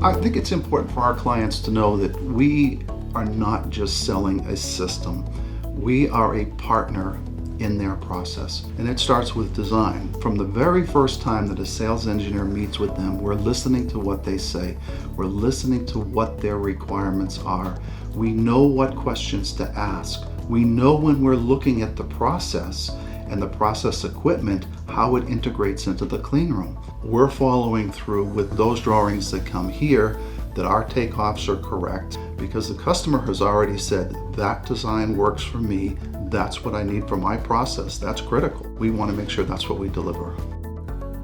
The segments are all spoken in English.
I think it's important for our clients to know that we are not just selling a system. We are a partner in their process. And it starts with design. From the very first time that a sales engineer meets with them, we're listening to what they say. We're listening to what their requirements are. We know what questions to ask. We know when we're looking at the process and the process equipment, how it integrates into the clean room. We're following through with those drawings that come here, that our takeoffs are correct, because the customer has already said, that design works for me, that's what I need for my process, that's critical. We want to make sure that's what we deliver.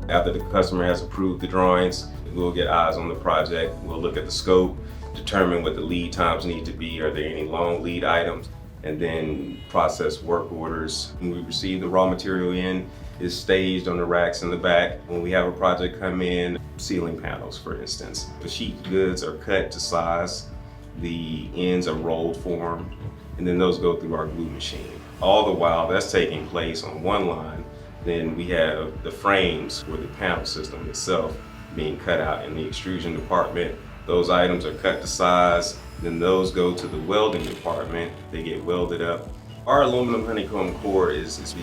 After the customer has approved the drawings, we'll get eyes on the project, we'll look at the scope, determine what the lead times need to be, are there any long lead items, and then process work orders. When we receive the raw material in, is staged on the racks in the back. When we have a project come in, ceiling panels for instance, the sheet goods are cut to size, the ends are rolled formed, and then those go through our glue machine. All the while that's taking place on one line, then we have the frames for the panel system itself being cut out in the extrusion department. Those items are cut to size, then those go to the welding department, they get welded up. Our aluminum honeycomb core is the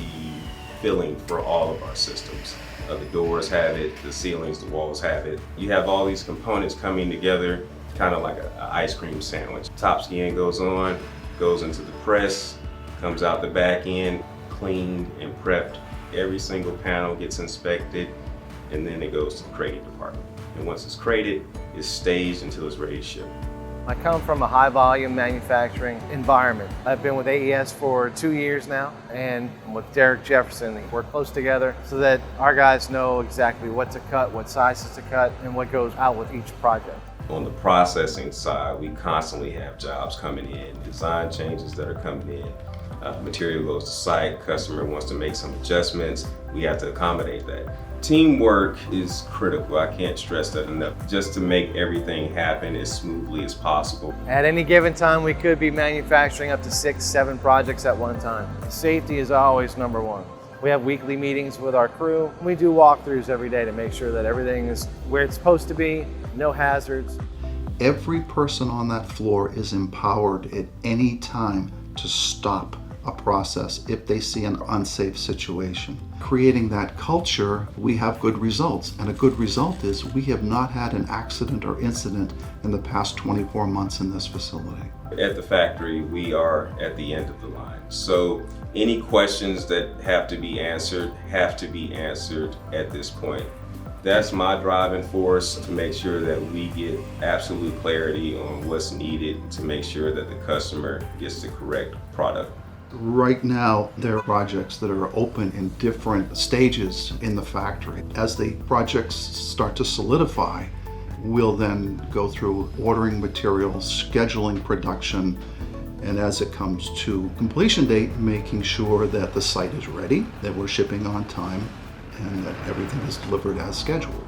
filling for all of our systems. The doors have it, the ceilings, the walls have it. You have all these components coming together, kind of like an ice cream sandwich. Top skin goes on, goes into the press, comes out the back end, cleaned and prepped. Every single panel gets inspected, and then it goes to the crating department. And once it's crated, it's staged until it's ready to ship. I come from a high volume manufacturing environment. I've been with AES for 2 years now, and with Derek Jefferson, we work close together so that our guys know exactly what to cut, what sizes to cut, and what goes out with each project. On the processing side, we constantly have jobs coming in, design changes that are coming in. Material goes to site, customer wants to make some adjustments, we have to accommodate that. Teamwork is critical, I can't stress that enough, just to make everything happen as smoothly as possible. At any given time, we could be manufacturing up to 6, 7 projects at one time. Safety is always number one. We have weekly meetings with our crew. We do walkthroughs every day to make sure that everything is where it's supposed to be, no hazards. Every person on that floor is empowered at any time to stop a process if they see an unsafe situation. Creating that culture, we have good results. And a good result is we have not had an accident or incident in the past 24 months in this facility. At the factory, we are at the end of the line. So any questions that have to be answered at this point. That's my driving force to make sure that we get absolute clarity on what's needed to make sure that the customer gets the correct product. Right now, there are projects that are open in different stages in the factory. As the projects start to solidify, we'll then go through ordering materials, scheduling production, and as it comes to completion date, making sure that the site is ready, that we're shipping on time, and that everything is delivered as scheduled.